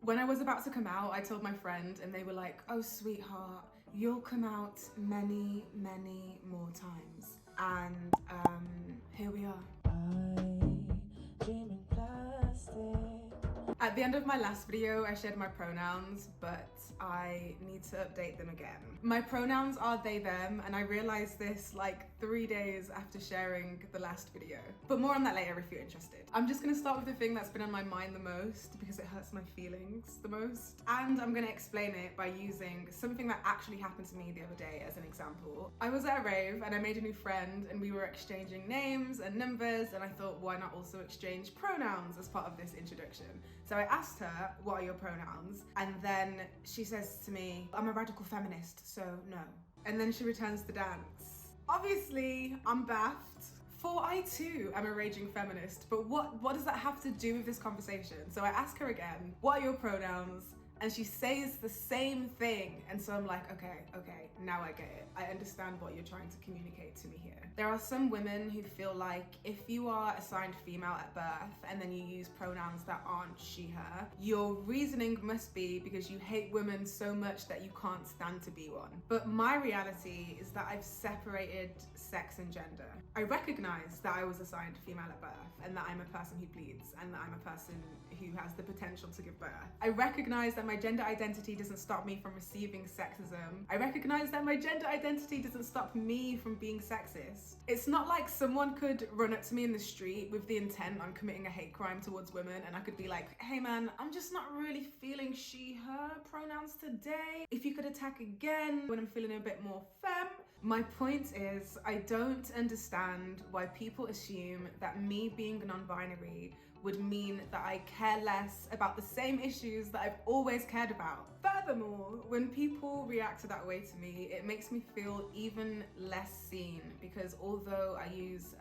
When I was about to come out, I told my friend and they were like, oh sweetheart, you'll come out many, many more times. And here we are. At the end of my last video, I shared my pronouns, but I need to update them again. My pronouns are they, them, and I realized this like 3 days after sharing the last video. But more on that later if you're interested. I'm just gonna start with the thing that's been on my mind the most because it hurts my feelings the most. And I'm gonna explain it by using something that actually happened to me the other day as an example. I was at a rave and I made a new friend and we were exchanging names and numbers, and I thought, why not also exchange pronouns as part of this introduction? So I asked her, what are your pronouns? And then she says to me, I'm a radical feminist, so no. And then she returns the dance. Obviously, I'm baffed. For I too am a raging feminist, but what does that have to do with this conversation? So I ask her again, what are your pronouns? And she says the same thing. And so I'm like, okay, now I get it. I understand what you're trying to communicate to me here. There are some women who feel like if you are assigned female at birth and then you use pronouns that aren't she, her, your reasoning must be because you hate women so much that you can't stand to be one. But my reality is that I've separated sex and gender. I recognize that I was assigned female at birth and that I'm a person who bleeds and that I'm a person who has the potential to give birth. I recognize that my gender identity doesn't stop me from receiving sexism. I recognize that my gender identity doesn't stop me from being sexist. It's not like someone could run up to me in the street with the intent on committing a hate crime towards women and I could be like, hey man, I'm just not really feeling she, her pronouns today. If you could attack again when I'm feeling a bit more femme. My point is, I don't understand why people assume that me being non-binary would mean that I care less about the same issues that I've always cared about. Furthermore, when people react to that way to me, it makes me feel even less seen because although I use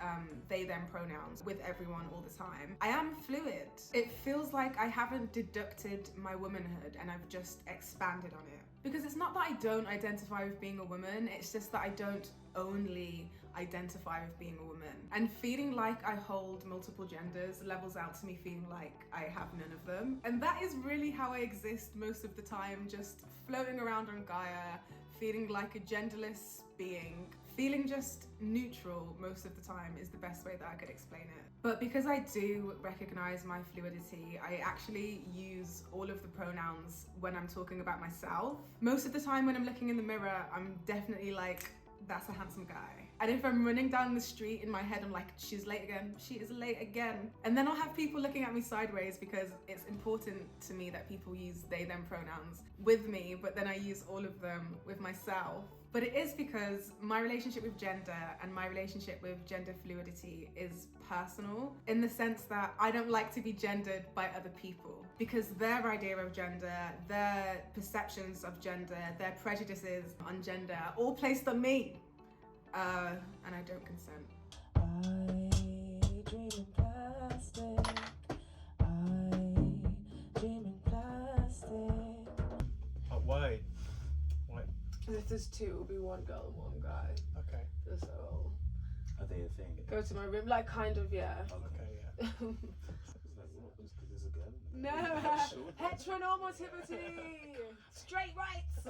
they, them pronouns with everyone all the time, I am fluid. It feels like I haven't deducted my womanhood and I've just expanded on it. Because it's not that I don't identify with being a woman, it's just that I don't only identify with being a woman. And feeling like I hold multiple genders levels out to me feeling like I have none of them. And that is really how I exist most of the time, just floating around on Gaia, feeling like a genderless being. Feeling just neutral most of the time is the best way that I could explain it. But because I do recognize my fluidity, I actually use all of the pronouns when I'm talking about myself. Most of the time when I'm looking in the mirror, I'm definitely like, that's a handsome guy. And if I'm running down the street in my head, I'm like, she's late again, she is late again. And then I'll have people looking at me sideways because it's important to me that people use they, them pronouns with me, but then I use all of them with myself. But it is because my relationship with gender and my relationship with gender fluidity is personal in the sense that I don't like to be gendered by other people because their idea of gender, their perceptions of gender, their prejudices on gender are all placed on me. And I don't consent. I dream in plastic. I dream in plastic. Why? If there's two, it'll be one girl and one guy. Okay. So Are they a thing? go to my room, like kind of, yeah. Okay, yeah. It's like, what? There's a girl? No, heteronormativity, straight rights.